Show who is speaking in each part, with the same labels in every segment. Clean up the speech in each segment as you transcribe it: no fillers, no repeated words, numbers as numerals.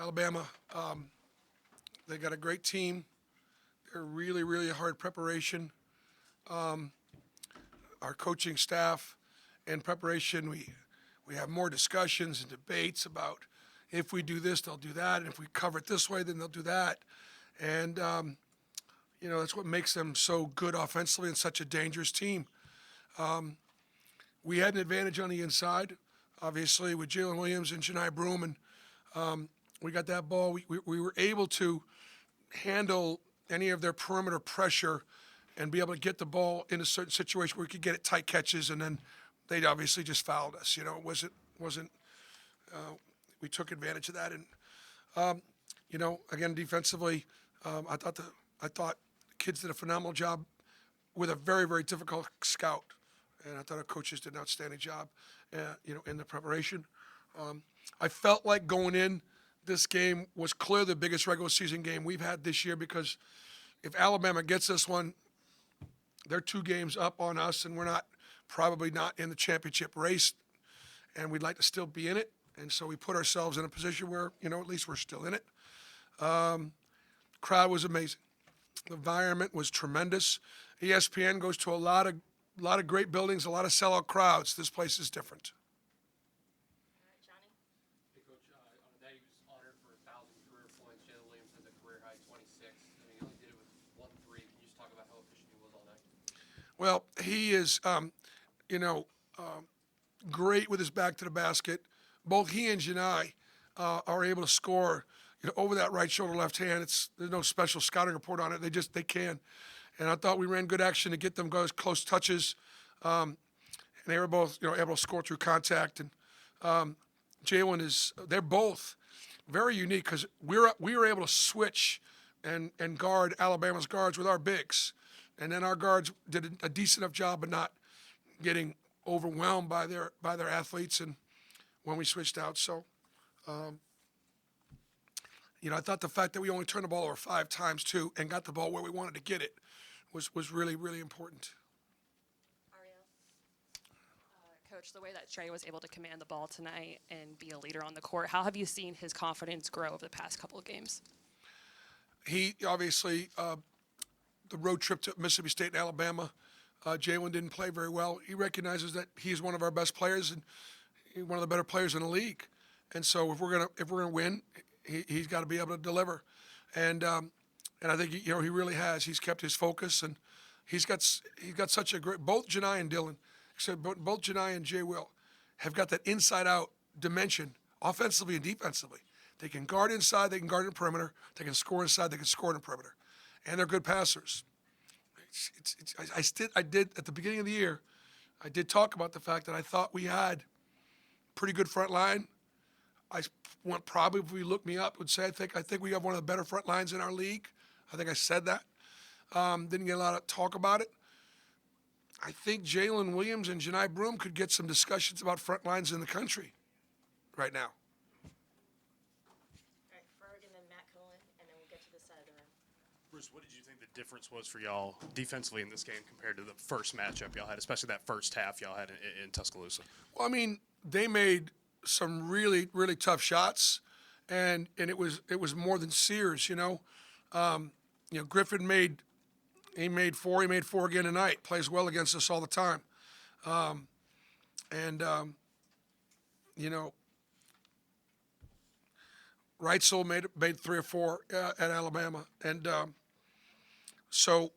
Speaker 1: Alabama, they got a great team. They're really, really hard preparation. Our coaching staff in preparation, we have more discussions and debates about if we do this, they'll do that, and if we cover it this way, then they'll do that. And that's what makes them so good offensively and such a dangerous team. We had an advantage on the inside, obviously, with Jalen Williams and Janai Broom, and we got that ball. We were able to handle any of their perimeter pressure and be able to get the ball in a certain situation where we could get it tight catches, and then they obviously just fouled us. It wasn't. We took advantage of that, and again defensively, I thought the kids did a phenomenal job with a very, very difficult scout, and I thought our coaches did an outstanding job, in the preparation. I felt like going in this game was clearly the biggest regular season game we've had this year, because if Alabama gets this one, they're 2 games up on us, and we're probably not in the championship race, and we'd like to still be in it. And so we put ourselves in a position where, at least we're still in it. Crowd was amazing. The environment was tremendous. ESPN goes to a lot of great buildings, a lot of sellout crowds. This place is different.
Speaker 2: All right, Johnny.
Speaker 3: Hey, Coach, on a day he was honored for 1,000 career points. Jalen Williams has a career high 26. He only did it with 1 3. Can you just talk about how efficient he was all night?
Speaker 1: Well, he is, great with his back to the basket. Both he and Janai are able to score, over that right shoulder, left hand. There's no special scouting report on it. They can. And I thought we ran good action to get them guys close touches. And they were both, able to score through contact. And Jalen they're both very unique, because we were able to switch and guard Alabama's guards with our bigs. And then our guards did a decent enough job of not getting overwhelmed by their athletes and when we switched out. So, I thought the fact that we only turned the ball over 5 times too and got the ball where we wanted to get it was really, really important.
Speaker 2: Ariel.
Speaker 4: Coach, the way that Trey was able to command the ball tonight and be a leader on the court, how have you seen his confidence grow over the past couple of games?
Speaker 1: He obviously, the road trip to Mississippi State and Alabama, Jalen didn't play very well. He recognizes that he's one of our best players and one of the better players in the league. And so if we're gonna win, he's got to be able to deliver. And I think he really has. He's kept his focus, and he's got such a great. Both Janai and Dylan, except both Janai and Jay Will, have got that inside-out dimension, offensively and defensively. They can guard inside, they can guard in the perimeter, they can score inside, they can score in the perimeter, and they're good passers. I did at the beginning of the year, I did talk about the fact that I thought we had pretty good front line. I want probably, if you look me up, would say I think we have one of the better front lines in our league. I think I said that. Didn't get a lot of talk about it. I think Jalen Williams and Janai Broom could get some discussions about front lines in the country right now.
Speaker 2: All right, Ferg, and then Matt Cohen, and then we'll get to this side of the room.
Speaker 5: Bruce, what did you think the difference was for y'all defensively in this game compared to the first matchup y'all had, especially that first half y'all had in Tuscaloosa?
Speaker 1: Well, I mean, they made some really, really tough shots, and it was more than Sears. Griffin made 4. He made 4 again tonight. Plays well against us all the time, Reitzel made 3 or 4 at Alabama, and so,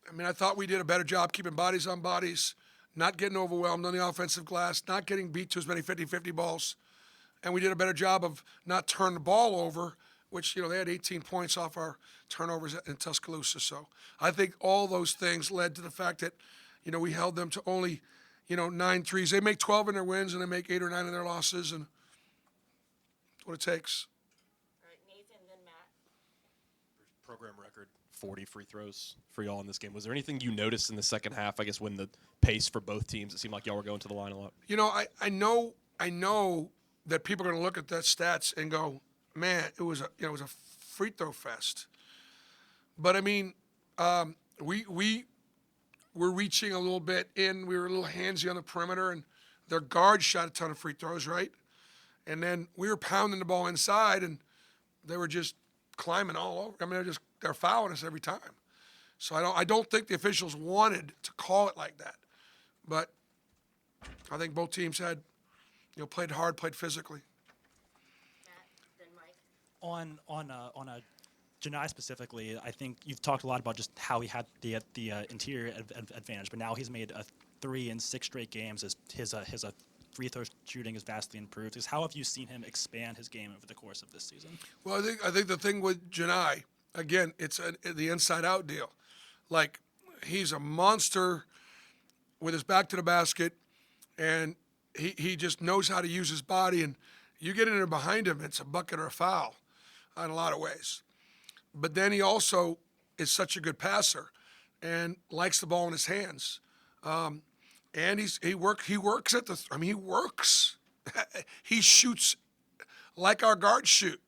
Speaker 1: I mean, I thought we did a better job keeping bodies on bodies, not getting overwhelmed on the offensive glass, not getting beat to as many 50-50 balls. And we did a better job of not turning the ball over, which, they had 18 points off our turnovers in Tuscaloosa. So I think all those things led to the fact that, we held them to only, 9 threes. They make 12 in their wins, and they make 8 or 9 in their losses, and that's what it takes.
Speaker 2: All right, Nathan, then Matt.
Speaker 6: Program record 40 free throws for y'all in this game. Was there anything you noticed in the second half, I guess, when the pace for both teams, it seemed like y'all were going to the line a lot?
Speaker 1: I know that people are going to look at that stats and go, man, it was a free throw fest. But I mean, we were reaching a little bit in. We were a little handsy on the perimeter, and their guards shot a ton of free throws, right? And then we were pounding the ball inside, and they were just climbing all over. I mean, they're fouling us every time. So I don't think the officials wanted to call it like that, but I think both teams had, played hard, played physically.
Speaker 2: Matt, then Mike.
Speaker 7: On a Janai specifically, I think you've talked a lot about just how he had the interior advantage, but now he's made 3 in 6 straight games. His free throw shooting is vastly improved. How have you seen him expand his game over the course of this season?
Speaker 1: Well, I think the thing with Janai, again, it's the inside out deal. Like, he's a monster with his back to the basket, and he just knows how to use his body. And you get in there behind him, it's a bucket or a foul in a lot of ways. But then he also is such a good passer and likes the ball in his hands. And he works at he works. He shoots like our guards shoot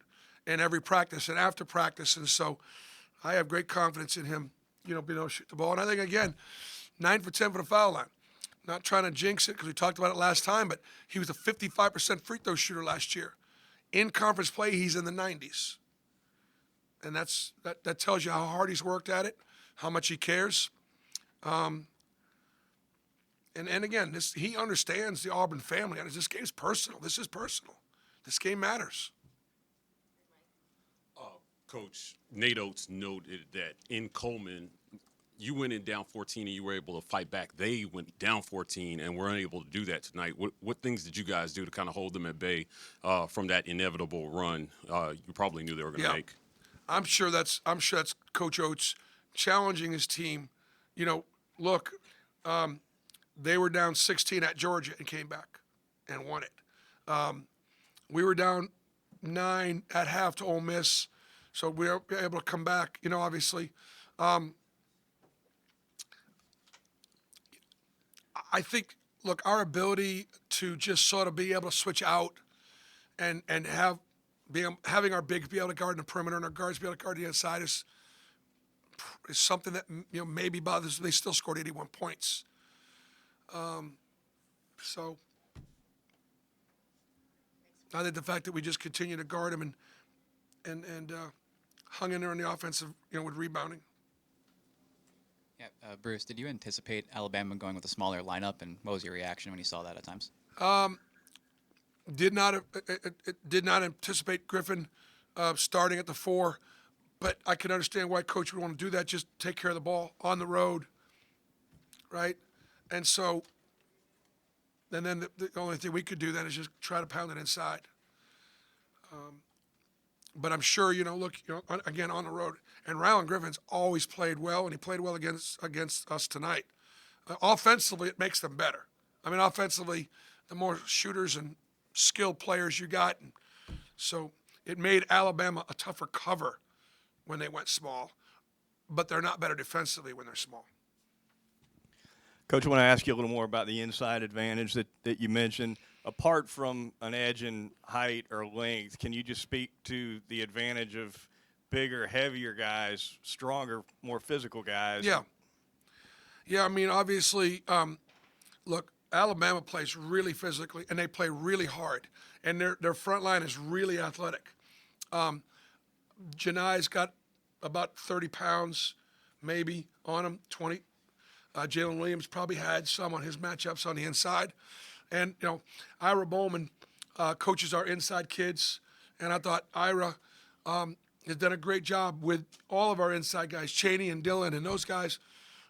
Speaker 1: in every practice and after practice. And so I have great confidence in him, being able to shoot the ball. And I think, again, 9 for 10 for the foul line. Not trying to jinx it because we talked about it last time, but he was a 55% free throw shooter last year. In conference play, he's in the 90s. And that tells you how hard he's worked at it, how much he cares. And again, he understands the Auburn family. This game's personal. This is personal. This game matters.
Speaker 8: Coach, Nate Oates noted that in Coleman, you went in down 14 and you were able to fight back. They went down 14 and were unable to do that tonight. What things did you guys do to kind of hold them at bay from that inevitable run you probably knew they were going to make?
Speaker 1: I'm sure that's Coach Oates challenging his team. Look, they were down 16 at Georgia and came back and won it. We were down 9 at half to Ole Miss, so we were able to come back. Obviously, I think. Look, our ability to just sort of be able to switch out and having our bigs be able to guard in the perimeter and our guards be able to guard the inside is something that maybe bothers them. They still scored 81 points. So I think the fact that we just continue to guard them and hung in there on the offensive, with rebounding.
Speaker 9: Yeah, Bruce, did you anticipate Alabama going with a smaller lineup, and what was your reaction when you saw that at times?
Speaker 1: Did not anticipate Griffin starting at the 4, but I can understand why Coach would want to do that. Just take care of the ball on the road, right? And so, and then the only thing we could do then is just try to pound it inside. But I'm sure, again, on the road. And Rylan Griffin's always played well, and he played well against us tonight. Offensively, it makes them better. I mean, offensively, the more shooters and skilled players you got. And so it made Alabama a tougher cover when they went small, but they're not better defensively when they're small.
Speaker 10: Coach, I want to ask you a little more about the inside advantage that you mentioned. Apart from an edge in height or length, can you just speak to the advantage of bigger, heavier guys, stronger, more physical guys?
Speaker 1: Yeah. I mean, obviously, look, Alabama plays really physically, and they play really hard, and their front line is really athletic. Janai's got about 30 pounds, maybe, on him, 20. Jalen Williams probably had some on his matchups on the inside. And, Ira Bowman coaches our inside kids, and I thought Ira has done a great job with all of our inside guys, Chaney and Dillon and those guys,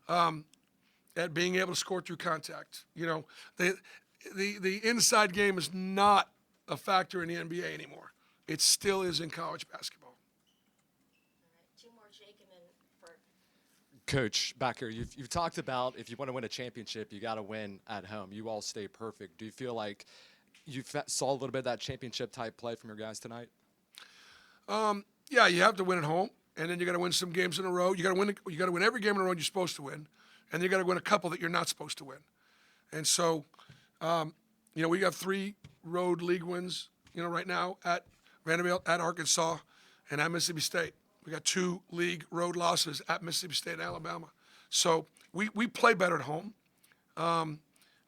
Speaker 1: at being able to score through contact. The inside game is not a factor in the NBA anymore. It still is in college basketball.
Speaker 2: All right, 2 more, Jake, and then Ferg.
Speaker 11: Coach, back here, you've talked about if you want to win a championship, you got to win at home. You all stay perfect. Do you feel like you saw a little bit of that championship type play from your guys tonight?
Speaker 1: Yeah, you have to win at home, and then you got to win some games in a row. You got to win every game in a row you're supposed to win, and you got to win a couple that you're not supposed to win. And so, we got 3 road league wins, right now at Vanderbilt, at Arkansas, and at Mississippi State. We got 2 league road losses at Mississippi State and Alabama. So we play better at home, but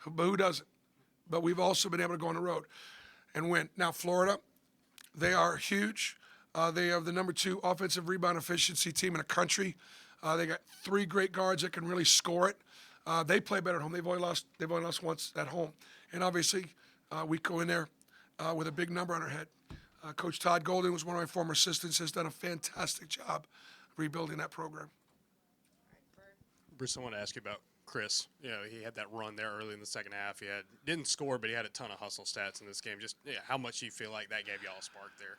Speaker 1: who doesn't? But we've also been able to go on the road and win. Now, Florida, they are huge. They have the number 2 offensive rebound efficiency team in the country. They got 3 great guards that can really score it. They play better at home. They've only lost once at home, and obviously we go in there with a big number on our head. Coach Todd Golden was one of my former assistants. Has done a fantastic job rebuilding that program.
Speaker 5: Bruce, I want to ask you about Chris. You know, he had that run there early in the second half. Didn't score, but he had a ton of hustle stats in this game. Just how much do you feel like that gave y'all a spark there?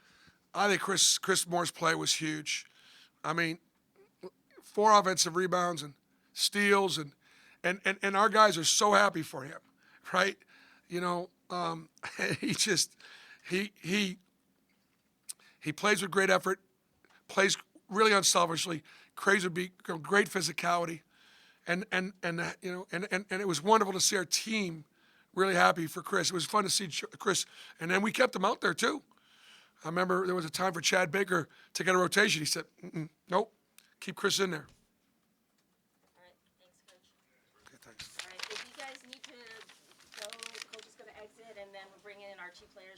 Speaker 1: I think Chris Moore's play was huge. I mean, 4 offensive rebounds and steals, and our guys are so happy for him, right? You know, he plays with great effort, plays really unselfishly, great physicality, and it was wonderful to see our team really happy for Chris. It was fun to see Chris, and then we kept him out there too. I remember there was a time for Chad Baker to get a rotation. He said, nope, keep Chris in there.
Speaker 2: All right, thanks, Coach.
Speaker 1: Okay, thanks.
Speaker 2: All right, if you guys need to go, Coach is going to exit, and then we're bringing in our 2 players